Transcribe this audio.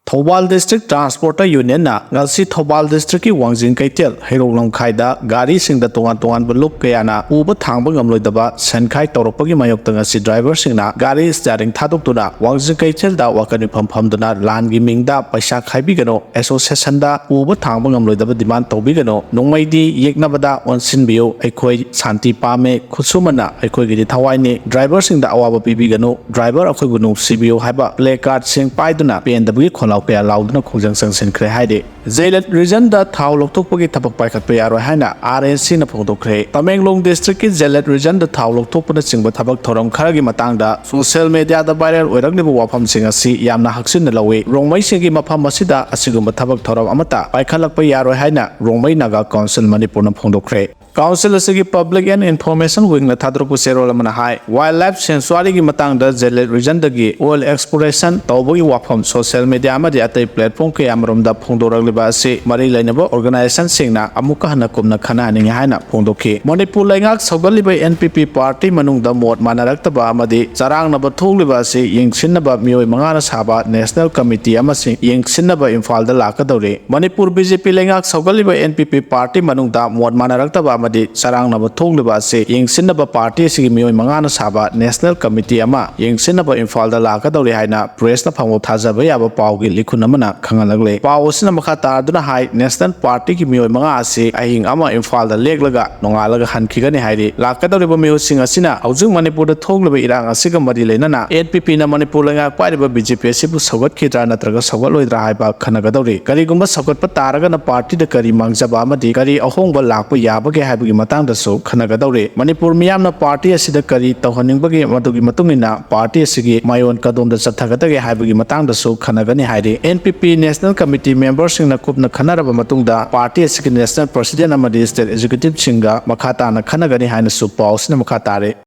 Thobal District Transporter Union na ngalsi Thobal District ki Wangjing Kaitel Heirolong Khaida gari sing da tongan belup kayana uba thangba ngamloidaba senkhai tawrokpagi mayokta ngasi driver singna gari steering thadokduna Wangjing Kaitel da wakani phamduna lan gi mingda paisa khaibigano association da uba thangba ngamloidaba demand tawbigano Rongmei di yeknabada onsinbiyo aikhoi santi pame khusumana aikhoi gi thawai ni driver sing da awaba pibigano driver akhoi bunu sibiyo haiba play card sing paiduna pendabgi kholau kaya lauduna khongjang sangsin khre haide Zelat region da thaw loktokpagi thapak paikhat pe yaro haina RNC na phongdokre Tamenglong district ki Zelat region da thaw loktokpana chingba thabak thoram kharagi matangda social media da viral oiraglibu wafam sing asi yamna haksin na lawi Rongmei singi mafam asida asigumba thabak thoram amata paikhalakpa yaro haina Rongmei naga council Manipur na phongdokre Council asigi Public and Information Wing na thadropu serol amana hai wildlife sanctuary gi matangda Zelat region dagi oil exploration tawbagi wafam social media amadi atai platform ke amromda phongdoragliba ase mari lainaba organization singna amuka hana kumna khana ningi haina phongdokhi Manipur laingak sogaliba NPP party manungda mot manaraktaba amadi charangnaba thogliba ase yengsinnaba mioi mangana saba national committee amasi yengsinnaba Imphal da lakadore Manipur BJP laingak sogaliba NPP party manungda mot manaraktaba amadi charangnaba thogliba ase yengsinnaba party asigi mioi mangana saba national committee ama yengsinnaba Imphal da lakadore haina press na phangbo thajaba yaba pawgi likhun amana khangalagle pawsina makha tarduna hai national party ki mioi manga ase ahing ama Imphal da leklaga nongalaga hankhigani hairi lakadoriba mioi sing asina haujung Manipur da thogliba irang asiga mari leinana NPP na Manipur lenga pairiba BJP sibu swgatkhigdra natraga swgatloidra haiba khanagadori karigumba swgatpa taraga na party da kari mangjaba amadi kari ahongba lakpa yabage haibagi matangda su khanagadori Manipur miyamna party asida kari tawhaningbagi madugi matungina party asigi mayon kadomda chathagadage haibagi matangda su khanagani hairi NPP National Committee members singna kupna khanaraba matungda party asigi national president amadi state executive singa makhata na khanagani haina su pausina makhatare